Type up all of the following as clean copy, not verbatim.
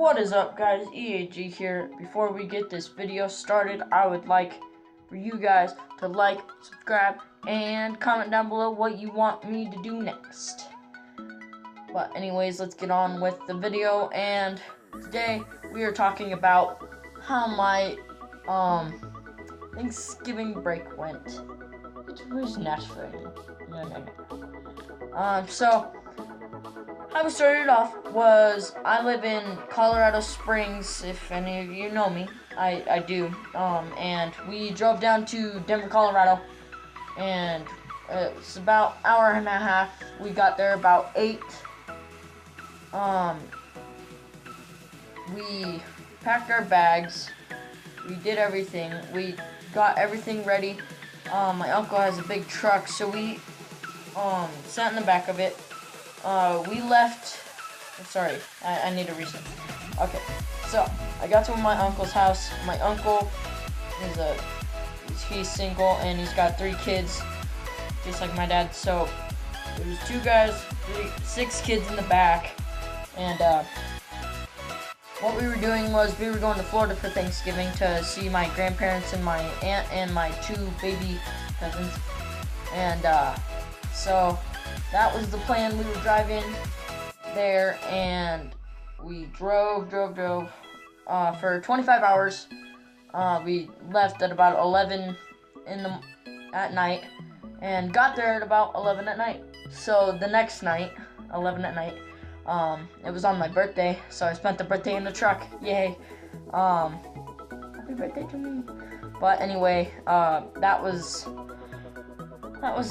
What is up, guys? EAG here. Before we get this video started, I would like for you guys to like, subscribe, and comment down below what you want me to do next. But anyways, let's get on with the video. And today we are talking about how my Thanksgiving break went. It was not fun. So how we started off was, I live in Colorado Springs, if any of you know me. I do. And we drove down to Denver, Colorado, and it's about an hour and a half. We got there about 8. We packed our bags. We did everything. We got everything ready. My uncle has a big truck, so we sat in the back of it. We left. Sorry, I need a reason. Okay, so I got to my uncle's house. My uncle he's single and he's got 3 kids, just like my dad. So there was 2 guys, 6 kids in the back, and what we were doing was we were going to Florida for Thanksgiving to see my grandparents and my aunt and my 2 baby cousins, and so that was the plan. We were driving there, and we drove for 25 hours. We left at about 11 at night, and got there at about 11 at night. So the next night, 11 at night, it was on my birthday, so I spent the birthday in the truck. Yay! Happy birthday to me. But anyway, that was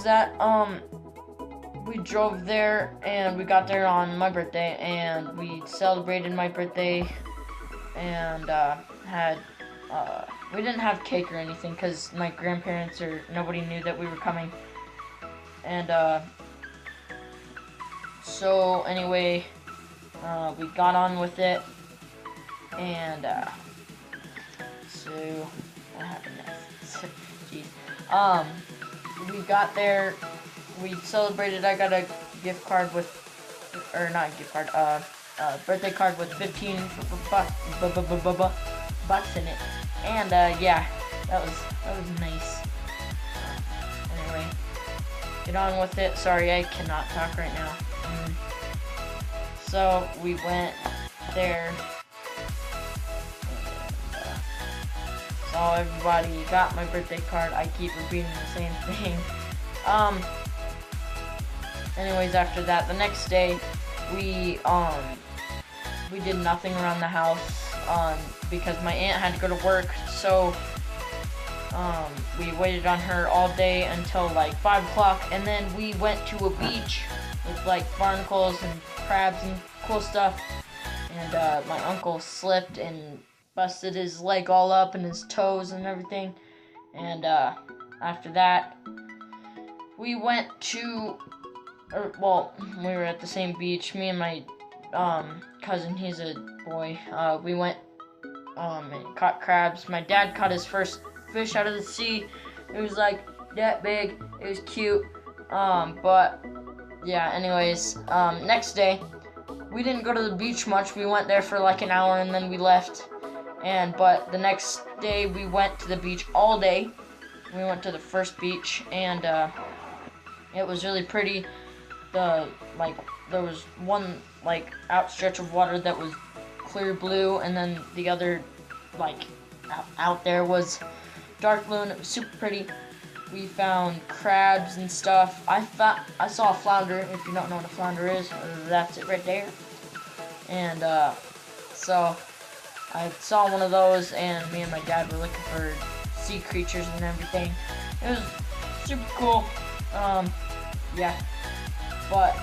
that. We drove there, and we got there on my birthday, and we celebrated my birthday, and we didn't have cake or anything because my grandparents or nobody knew that we were coming. And so anyway, we got on with it, and so what happened next? Jeez. We got there. We celebrated. I got a gift card with, or not a gift card, birthday card with 15 bucks in it, and yeah, that was nice. Anyway, get on with it. Sorry, I cannot talk right now. So we went there, and saw everybody. Got my birthday card. I keep repeating the same thing. Anyways, after that, the next day, we did nothing around the house, because my aunt had to go to work, so, we waited on her all day until, like, 5 o'clock, and then we went to a beach with, like, barnacles and crabs and cool stuff, and, my uncle slipped and busted his leg all up and his toes and everything, and, after that, we went to, we were at the same beach. Me and my cousin, he's a boy. We went and caught crabs. My dad caught his first fish out of the sea. It was like that big. It was cute. But yeah. Anyways, next day we didn't go to the beach much. We went there for like an hour and then we left. But the next day we went to the beach all day. We went to the first beach, and it was really pretty. There was one outstretch of water that was clear blue, and then the other out there was dark blue, and it was super pretty. We found crabs and stuff. I saw a flounder. If you don't know what a flounder is, that's it right there. And so I saw one of those, and me and my dad were looking for sea creatures and everything. It was super cool. Yeah. But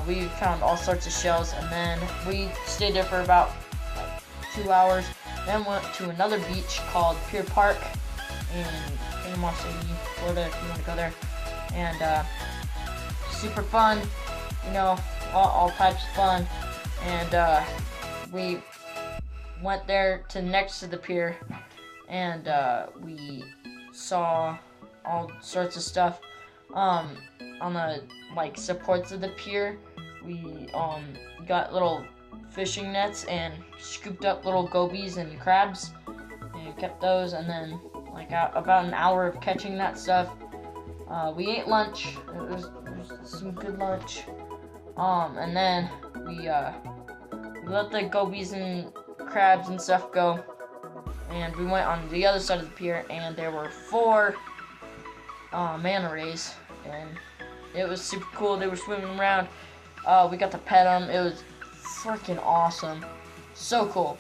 we found all sorts of shells, and then we stayed there for about 2 hours. Then went to another beach called Pier Park in Panama City, Florida, if you want to go there. And super fun, all types of fun. And we went there to next to the pier, and we saw all sorts of stuff. On the supports of the pier, we got little fishing nets and scooped up little gobies and crabs and kept those. And then like about an hour of catching that stuff, we ate lunch. It was some good lunch. And then we let the gobies and crabs and stuff go, and we went on the other side of the pier, and there were 4 manta rays, and it was super cool. They were swimming around. We got to pet them. It was freaking awesome. So cool.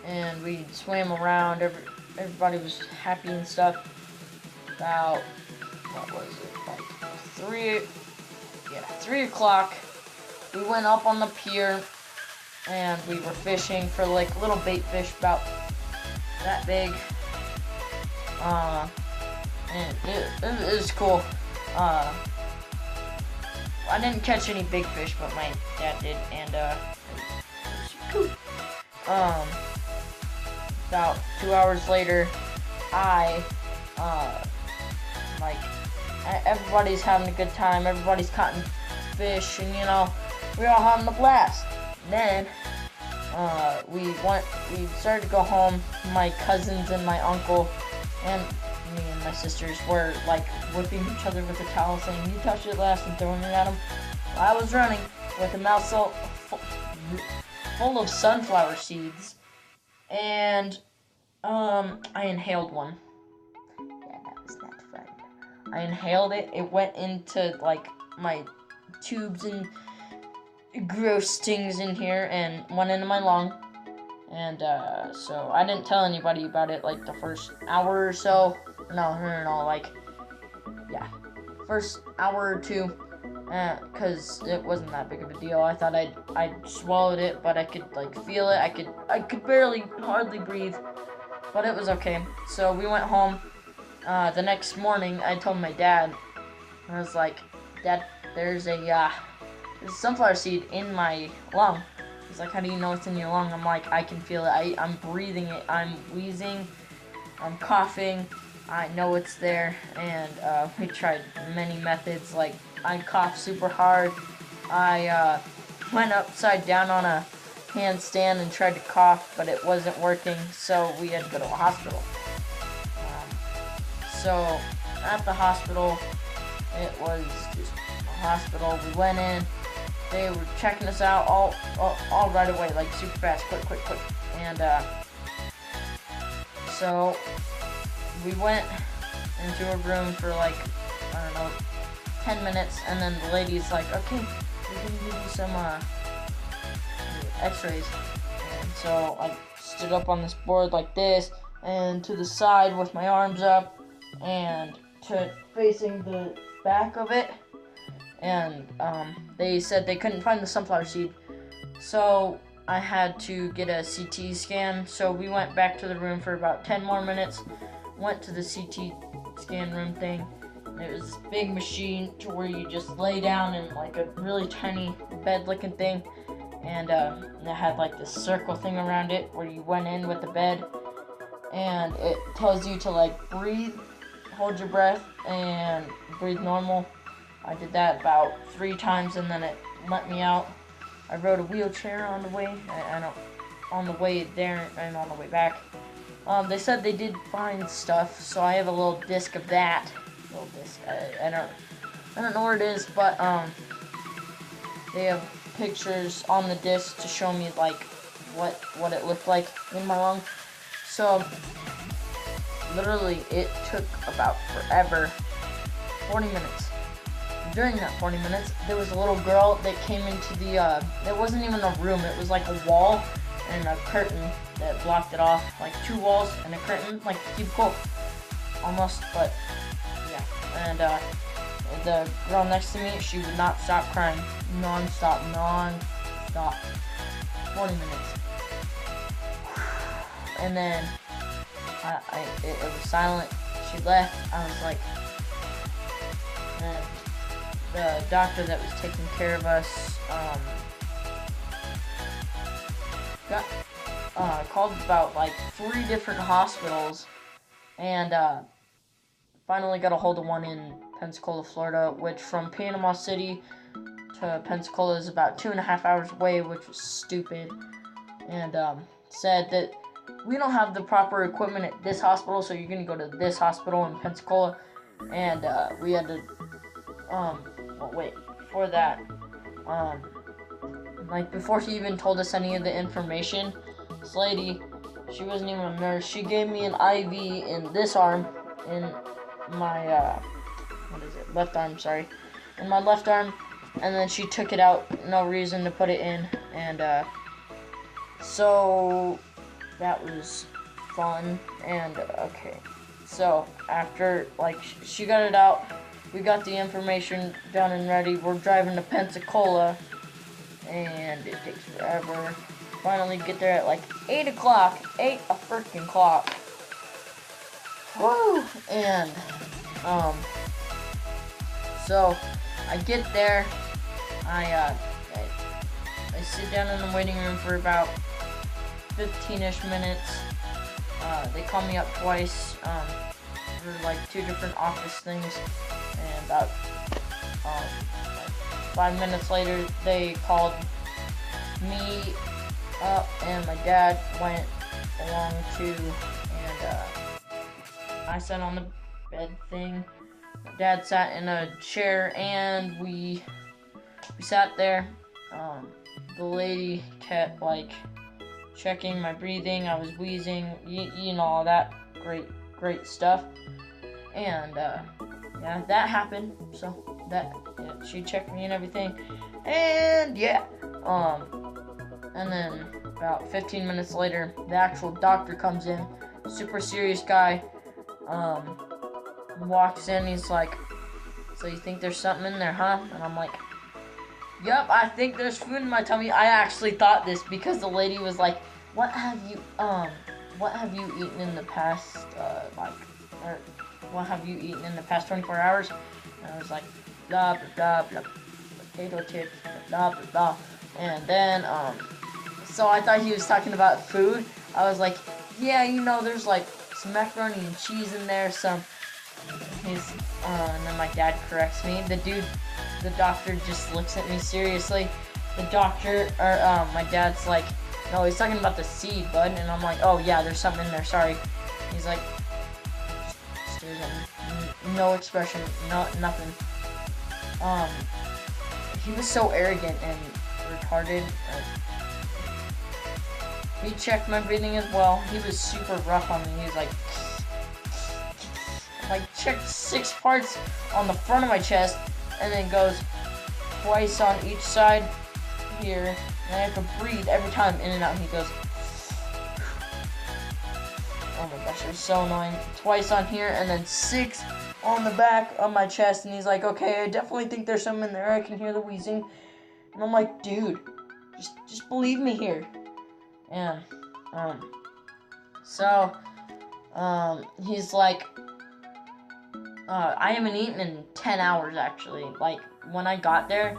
And we swam around. Everybody was happy and stuff. About, what was it, like 3 o'clock. We went up on the pier, and we were fishing for like little bait fish about that big. And it was cool. I didn't catch any big fish, but my dad did, and it was cool. About 2 hours later, everybody's having a good time, everybody's caught fish, and we're all having a blast. Then, we started to go home. My cousins and my uncle and me and my sisters were like whipping each other with a towel, saying, "You touched it last," and throwing it at them. Well, I was running with a mouthful full of sunflower seeds, and I inhaled one. Yeah, that was not fun. I inhaled it. It went into like my tubes and gross things in here, and went into my lung. And so I didn't tell anybody about it like the first hour or so. No, like, yeah, first hour or two, because it wasn't that big of a deal. I thought I'd swallowed it, but I could like feel it. I could hardly breathe, but it was okay. So we went home. The next morning, I told my dad. I was like, "Dad, there's a sunflower seed in my lung." He's like, "How do you know it's in your lung?" I'm like, "I can feel it. I'm breathing it. I'm wheezing. I'm coughing. I know it's there." And we tried many methods. Like, I coughed super hard. I went upside down on a handstand and tried to cough, but it wasn't working. So we had to go to a hospital. So at the hospital, it was just a hospital. We went in. They were checking us out all right away, like super fast, quick. And so we went into a room for like, I don't know, 10 minutes, and then the lady's like, "Okay, we can give you some x-rays." And so I stood up on this board like this, and to the side with my arms up, and facing the back of it. And they said they couldn't find the sunflower seed, so I had to get a CT scan. So we went back to the room for about 10 more minutes, went to the CT scan room thing. It was this big machine to where you just lay down in like a really tiny bed looking thing, and it had like this circle thing around it where you went in with the bed, and it tells you to like breathe, hold your breath, and breathe normal. I did that about 3 times, and then it let me out. I rode a wheelchair on the way, on the way there and on the way back. They said they did find stuff, so I have a little disc of that. Little disc. I don't know where it is, but they have pictures on the disc to show me like what it looked like in my lung. So literally, it took about forever. 40 minutes. During that 40 minutes, there was a little girl that came into the, it wasn't even a room, it was like a wall and a curtain that blocked it off. Like 2 walls and a curtain, like a cubicle, almost, but, yeah. And, the girl next to me, she would not stop crying. Non-stop. 40 minutes. And then, it was silent. She left. I was like, man. The doctor that was taking care of us called about like 3 different hospitals, and finally got a hold of one in Pensacola, Florida, which from Panama City to Pensacola is about 2.5 hours away, which was stupid. And said that we don't have the proper equipment at this hospital, so you're gonna go to this hospital in Pensacola. And we had to before that, like before he even told us any of the information, this lady, she wasn't even a nurse. She gave me an IV in this arm, in my left arm, sorry, in my left arm, and then she took it out, no reason to put it in, and so that was fun. And okay, so after she got it out, we got the information done and ready. We're driving to Pensacola, and it takes forever. Finally get there at 8 o'clock. 8 a freaking clock. Woo! And so I get there. I sit down in the waiting room for about 15-ish minutes. They call me up twice for 2 different office things, and about 5 minutes later they called me up, and my dad went along too, and I sat on the bed thing. My dad sat in a chair, and we sat there. The lady kept checking my breathing. I was wheezing, you know, all that great stuff. And yeah, that happened. So she checked me and everything. And yeah, and then about 15 minutes later, the actual doctor comes in. Super serious guy. Walks in. He's like, "So you think there's something in there, huh?" And I'm like, "Yup, I think there's food in my tummy." I actually thought this because the lady was like, what have you eaten in the past, or what have you eaten in the past 24 hours? And I was like, blah, blah, blah, blah, potato chips, blah, blah, blah. And then, so I thought he was talking about food. I was like, yeah, you know, there's some macaroni and cheese in there, and then my dad corrects me. The doctor just looks at me seriously. The doctor, or my dad's like, no, he's talking about the seed, bud. And I'm like, oh yeah, there's something in there, sorry. He's like, stares at me, no expression, nothing. He was so arrogant and retarded. He checked my breathing as well. He was super rough on me. He was like checked 6 parts on the front of my chest, and then goes twice on each side here, and I have to breathe every time in and out. He goes, oh my gosh, it was so annoying. Twice on here, and then 6 on the back of my chest, and he's like, okay, I definitely think there's something in there. I can hear the wheezing. And I'm like, dude, just believe me here. And he's like, I haven't eaten in 10 hours, actually. When I got there,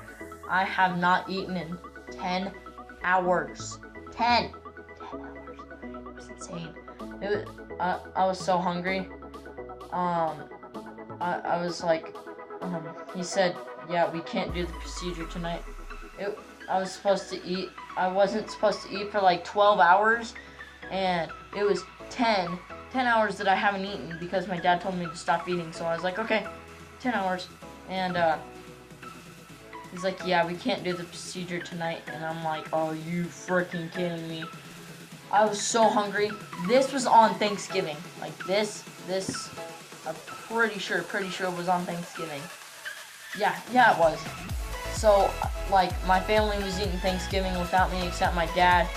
I have not eaten in 10 hours. 10 hours. It was insane. I was so hungry. I was like, he said, yeah, we can't do the procedure tonight. I was supposed to eat. I wasn't supposed to eat for 12 hours, and it was 10 hours that I haven't eaten because my dad told me to stop eating. So I was like, okay, 10 hours. And he's like, yeah, we can't do the procedure tonight. And I'm like, oh, you freaking kidding me? I was so hungry. This was on Thanksgiving. This, I'm pretty sure it was on Thanksgiving. Yeah, it was. So, my family was eating Thanksgiving without me, except my dad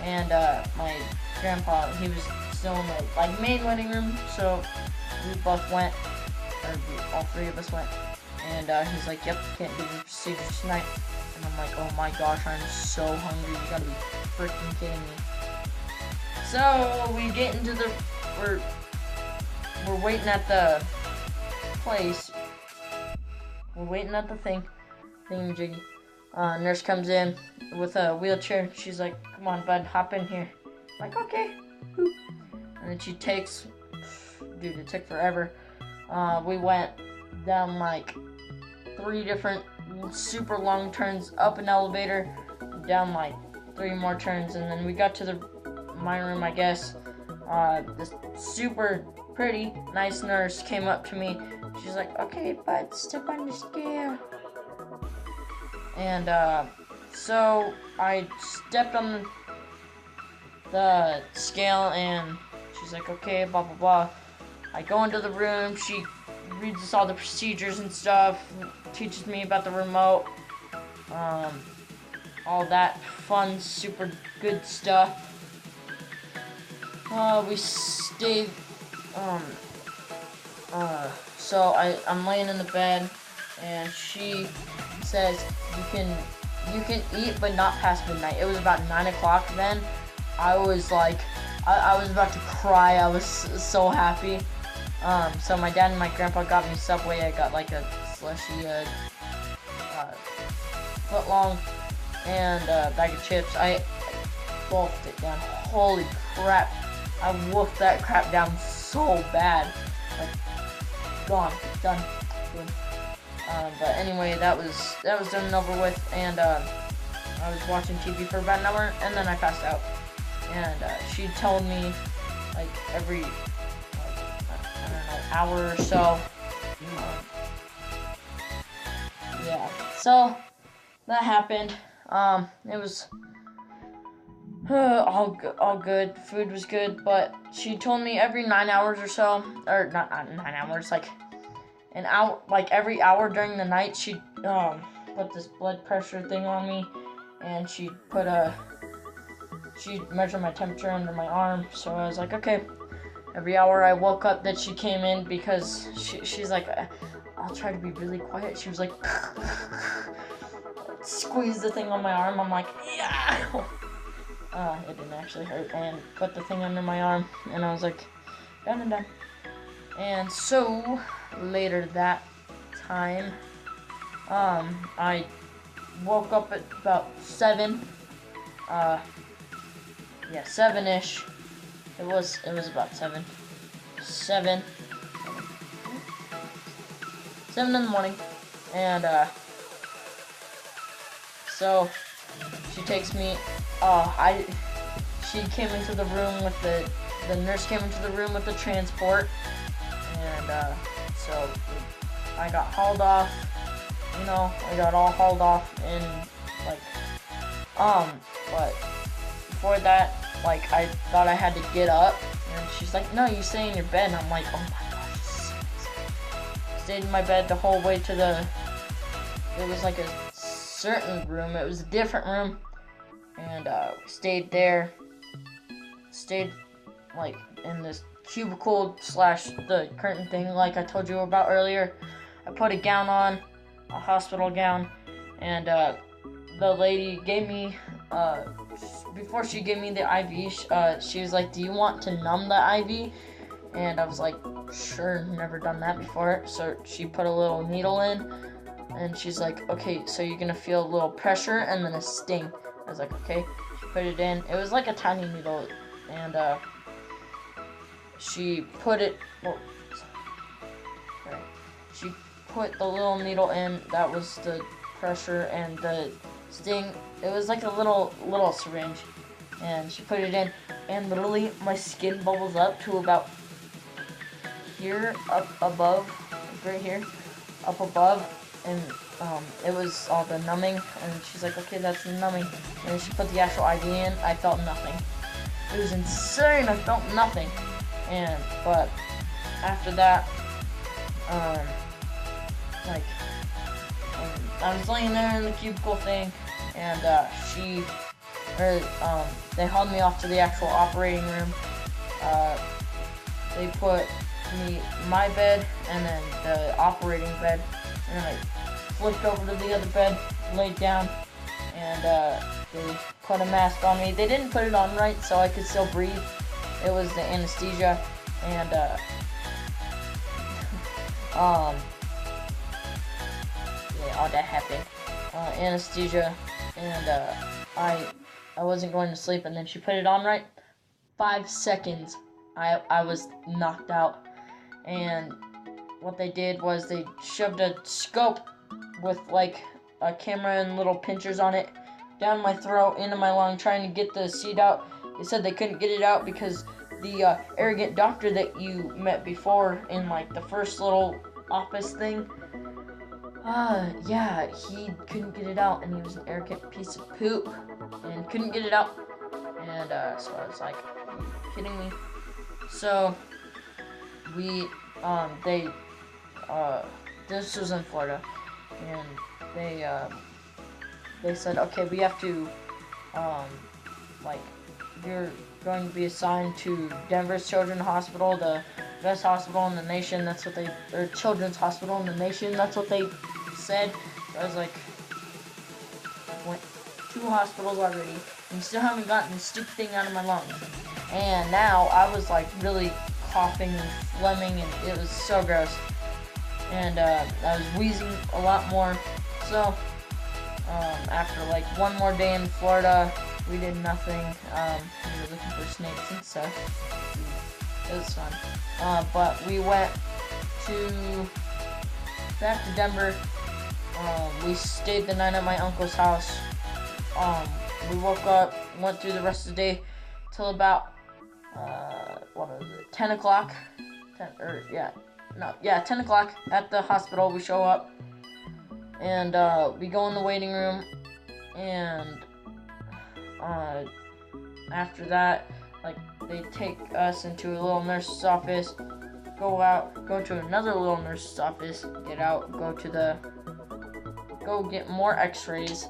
and my grandpa. He was still in the main living room, so we both went, or all 3 of us went. And he's like, yep, can't do the procedure tonight. And I'm like, oh my gosh, I'm so hungry. You gotta be freaking kidding me. So we get into we're waiting at the place. We're waiting at the thingamajiggy. Nurse comes in with a wheelchair. She's like, come on, bud, hop in here. I'm like, okay. Boop. And then she takes, dude, it took forever. We went down 3 different super long turns, up an elevator, down like 3 more turns, and then we got to my room, I guess. This super pretty, nice nurse came up to me. She's like, okay, bud, step on the scale. And, so I stepped on the scale, and she's like, okay, blah, blah, blah. I go into the room, she reads us all the procedures and stuff, teaches me about the remote, all that fun, super good stuff. We stayed, so I'm laying in the bed, and she says, you can eat, but not past midnight. It was about 9 o'clock then. I was like, I was about to cry. I was so happy. So my dad and my grandpa got me Subway. I got like a slushy, foot long, and a bag of chips. I wolfed it down. Holy crap. I wolfed that crap down so bad. Like, gone. Done. Boom. But anyway, that was done and over with, and I was watching TV for about an hour, and then I passed out. And she told me, like, every, I don't know, hour or so. Yeah. So that happened. It was all good. Food was good, but she told me every 9 hours or so, or not 9 hours, like an hour, like every hour during the night, she'd put this blood pressure thing on me, and she'd measure my temperature under my arm. So I was like, okay. Every hour I woke up that she came in, because she's like, I'll try to be really quiet. She was like, squeeze the thing on my arm. I'm like, yeah. It didn't actually hurt, and put the thing under my arm, and I was like, done and done. And so later that time, I woke up at about 7. 7-ish. It was about 7. 7 in the morning, and so she takes me. She came into the room with the nurse came into the room with the transport, and so I got hauled off. I got all hauled off, and like, but before that, like, I thought I had to get up, and she's like, no, you stay in your bed, and I'm like, oh my gosh. Stayed in my bed the whole way to it was like a certain room, it was a different room, and stayed there, like in this cubicle / the curtain thing like I told you about earlier. I put a gown on, a hospital gown, and the lady gave me, before she gave me the IV, she was like, do you want to numb the IV? And I was like, sure, never done that before. So she put a little needle in, and she's like, okay, so you're gonna feel a little pressure and then a sting. I was like, okay. She put it in. It was like a tiny needle, and she put it, she put the little needle in. That was the pressure, and the sting, it was like a little syringe, and she put it in, and literally my skin bubbles up to about here, up above, right here, up above, and it was all the numbing, and she's like, okay, that's the numbing, and then she put the actual IV in. I felt nothing. It was insane. I felt nothing. But after that, I was laying there in the cubicle thing, and they hauled me off to the actual operating room. They put me in my bed, and then the operating bed, and I flipped over to the other bed, laid down, and they put a mask on me. They didn't put it on right, so I could still breathe. It was the anesthesia, and yeah, all that happened. Anesthesia, and I wasn't going to sleep, and then she put it on right. 5 seconds, I was knocked out, and what they did was they shoved a scope with like a camera and little pinchers on it down my throat, into my lung, trying to get the seed out. They said they couldn't get it out because the arrogant doctor that you met before in like the first little office thing, yeah, he couldn't get it out, and he was an arrogant piece of poop and couldn't get it out. And so I was like, are you kidding me? So we this was in Florida, and they said, okay, we have to like, you're going to be assigned to Denver's Children's Hospital, the best hospital in the nation. That's what they, or Children's Hospital in the nation. That's what they said. So I was like, I went 2 hospitals already, and still haven't gotten this stupid thing out of my lungs. And now I was like really coughing and phlegming, and it was so gross. And I was wheezing a lot more. So after like one more day in Florida, we did nothing. We were looking for snakes and stuff. It was fun. But we went back to Denver. We stayed the night at my uncle's house. We woke up, went through the rest of the day till about 10 o'clock. 10 o'clock at the hospital. We show up, and we go in the waiting room, and after that, like, they take us into a little nurse's office, go to another little nurse's office, get out, go get more x-rays,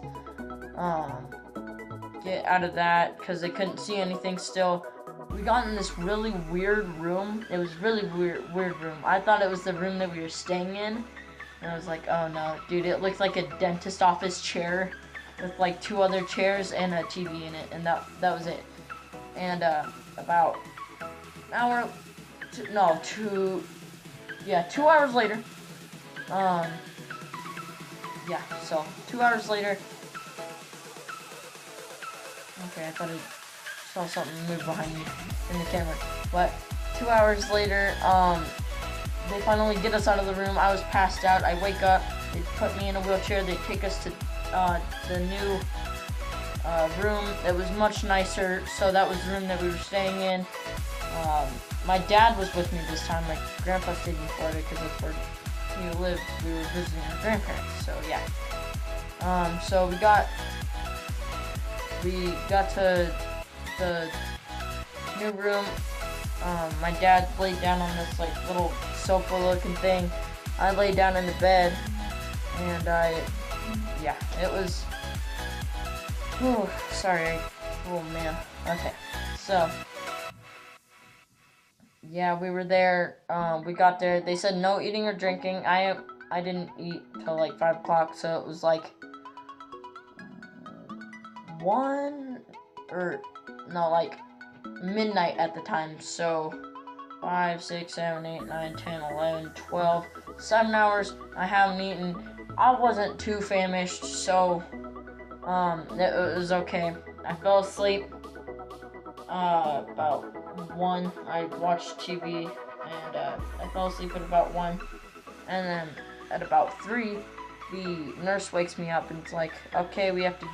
get out of that, because they couldn't see anything still. We got in this really weird room. It was really weird room. I thought it was the room that we were staying in, and I was like, oh no, dude, it looked like a dentist office chair with like 2 other chairs and a TV in it, and that was it. And about an hour, 2 hours later, so 2 hours later, okay, I thought I saw something move behind me in the camera, but 2 hours later, they finally get us out of the room. I was passed out. I wake up, they put me in a wheelchair, they take us to the new room that was much nicer. So that was the room that we were staying in. My dad was with me this time. My grandpa stayed in Florida because that's where he lived. We were visiting our grandparents, so yeah. So we got to the new room. My dad laid down on this like little sofa looking thing. I laid down in the bed, and it was, sorry, oh man, okay, so, yeah, we were there, we got there, they said no eating or drinking. I didn't eat till like 5 o'clock, so it was like midnight at the time, so 5, 6, 7, 8, 9, 10, 11, 12, 7 hours. I haven't eaten. I wasn't too famished, so it was okay. I fell asleep about 1. I watched TV, and I fell asleep at about 1, and then at about 3, the nurse wakes me up and it's like, okay, we have to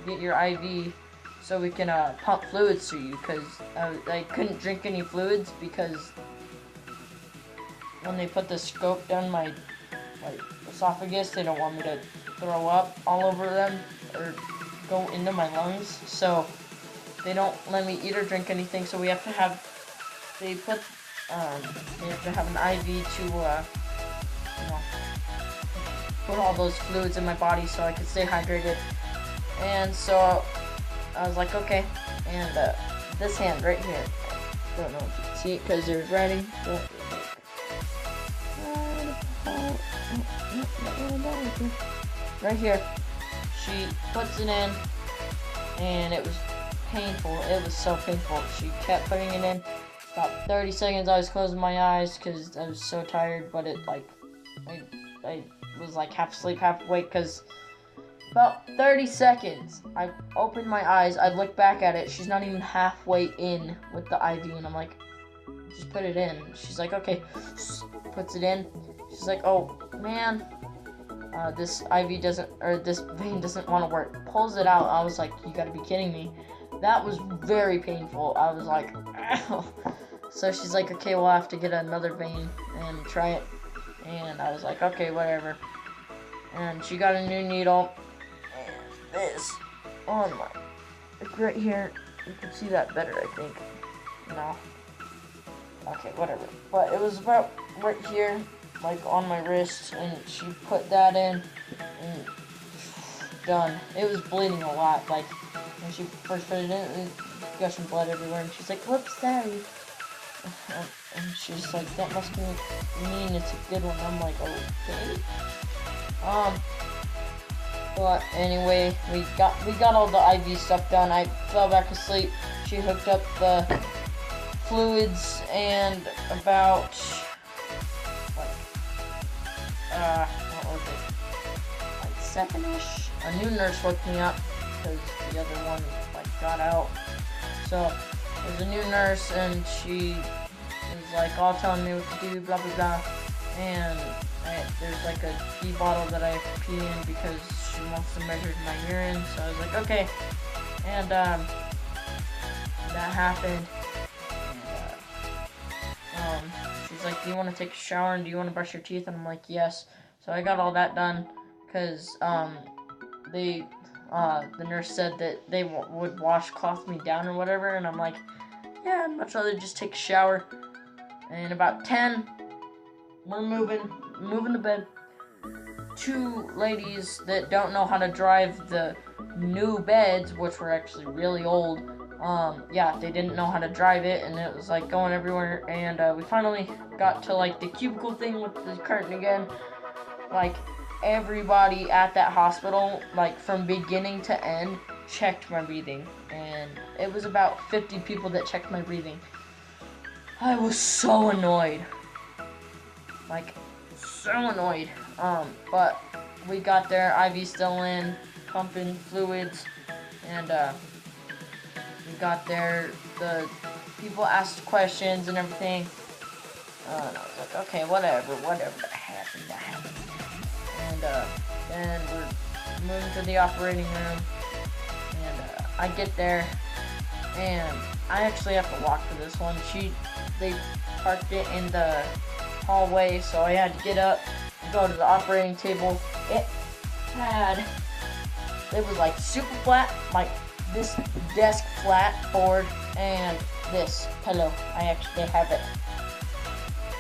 get your IV so we can pump fluids to you, because I couldn't drink any fluids because when they put the scope down my esophagus, they don't want me to throw up all over them or go into my lungs, so they don't let me eat or drink anything. So we have to have an IV to put all those fluids in my body so I can stay hydrated. And so I was like, okay, and this hand right here, I don't know if you can see it because there's writing, but right here, she puts it in, and it was painful. It was so painful. She kept putting it in. About 30 seconds, I was closing my eyes because I was so tired, but it, like, I was like half asleep, half awake, because about 30 seconds, I opened my eyes, I looked back at it, she's not even halfway in with the IV, and I'm like, just put it in. She's like, okay, puts it in. She's like, oh, man, this IV doesn't, or this vein doesn't want to work. Pulls it out. I was like, you gotta be kidding me. That was very painful. I was like, ow. So she's like, okay, we'll have to get another vein and try it. And I was like, okay, whatever. And she got a new needle. And this on my, like right here, you can see that better, I think. No. Okay, whatever. But it was about right here, like on my wrist, and she put that in, and done. It was bleeding a lot, like, when she first put it in, it was gushing blood everywhere, and she's like, whoops, sorry. And she's like, that must mean it's a good one. I'm like, okay. But anyway, we got all the IV stuff done. I fell back asleep. She hooked up the fluids, and about what was it? Like 7-ish. A new nurse woke me up because the other one like got out. So there's a new nurse, and she is like all telling me what to do, blah blah blah. And there's like a pee bottle that I have to pee in because she wants to measure my urine. So I was like, okay. And that happened. And she's like, do you want to take a shower and do you want to brush your teeth? And I'm like, yes. So I got all that done because the nurse said that they would washcloth me down or whatever, and I'm like, yeah, I'd much rather just take a shower. And about 10, we're moving to bed. Two ladies that don't know how to drive the new beds, which were actually really old, yeah, they didn't know how to drive it, and it was like going everywhere. And we finally got to like the cubicle thing with the curtain again. Like, everybody at that hospital, like from beginning to end, checked my breathing, and it was about 50 people that checked my breathing. I was so annoyed, like so annoyed. But we got there, IV still in, pumping fluids, and we got there. The people asked questions and everything, and I was like, okay, whatever, that happened. And then we're moving to the operating room, and I get there, and I actually have to walk to this one. They parked it in the hallway, so I had to get up and go to the operating table. It was like super flat, like this desk flat board and this pillow. I actually have it.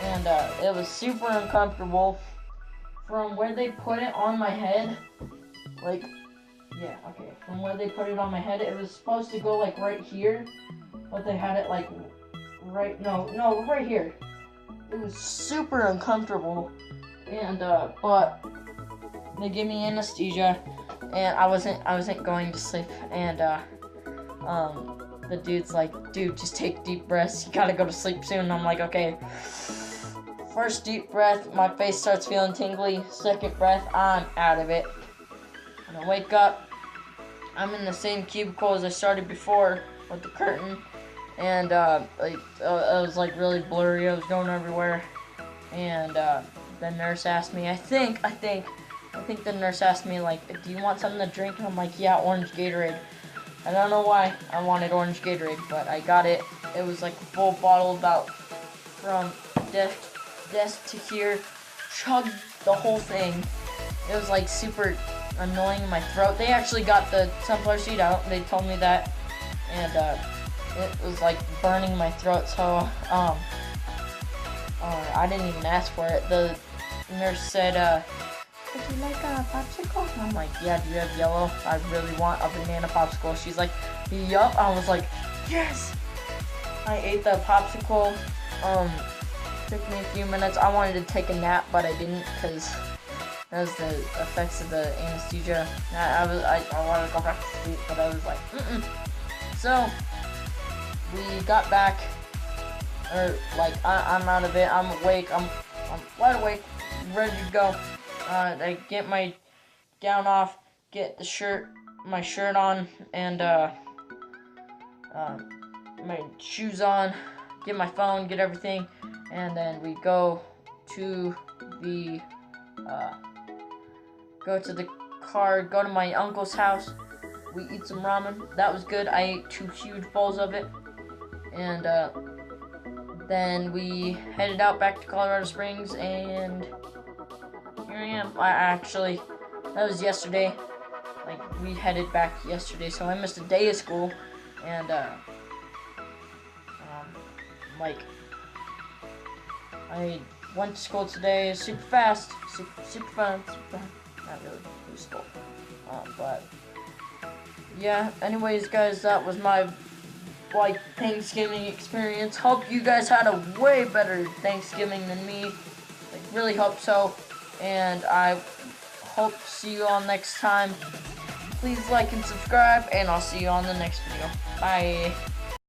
And it was super uncomfortable. From where they put it on my head, like, yeah, okay, from where they put it on my head, it was supposed to go like right here, but they had it like right here. It was super uncomfortable, and but they gave me anesthesia, and I wasn't going to sleep, and the dude's like, dude, just take deep breaths, you gotta go to sleep soon. And I'm like, okay. First deep breath, my face starts feeling tingly. Second breath, I'm out of it. And I wake up, I'm in the same cubicle as I started before with the curtain, and it was like really blurry. I was going everywhere, and the nurse asked me. I think the nurse asked me like, "Do you want something to drink?" And I'm like, "Yeah, orange Gatorade." I don't know why I wanted orange Gatorade, but I got it. It was like a full bottle, about from desk to here. Chugged the whole thing. It was like super annoying in my throat. They actually got the sunflower seed out. They told me that, and it was like burning my throat. So I didn't even ask for it. The nurse said, "Would you like a popsicle?" And I'm like, "Yeah, do you have yellow? I really want a banana popsicle." She's like, "Yup." I was like, "Yes!" I ate the popsicle. Took me a few minutes. I wanted to take a nap, but I didn't because that was the effects of the anesthesia. I wanted to go back to sleep, but I was like, So we got back, or like I'm out of it. I'm awake. I'm wide awake, ready to go. I get my gown off, get my shirt on, and my shoes on, get my phone, get everything, and then we go to the go to the car, go to my uncle's house. We eat some ramen. That was good. I ate 2 huge bowls of it. And then we headed out back to Colorado Springs, and here I am. That was yesterday. Like, we headed back yesterday, so I missed a day of school. And like, I went to school today super fast, super fun, not really, it was school. But yeah, anyways guys, that was my like Thanksgiving experience. Hope you guys had a way better Thanksgiving than me. Like, really hope so. And I hope to see you all next time. Please like and subscribe, and I'll see you on the next video. Bye.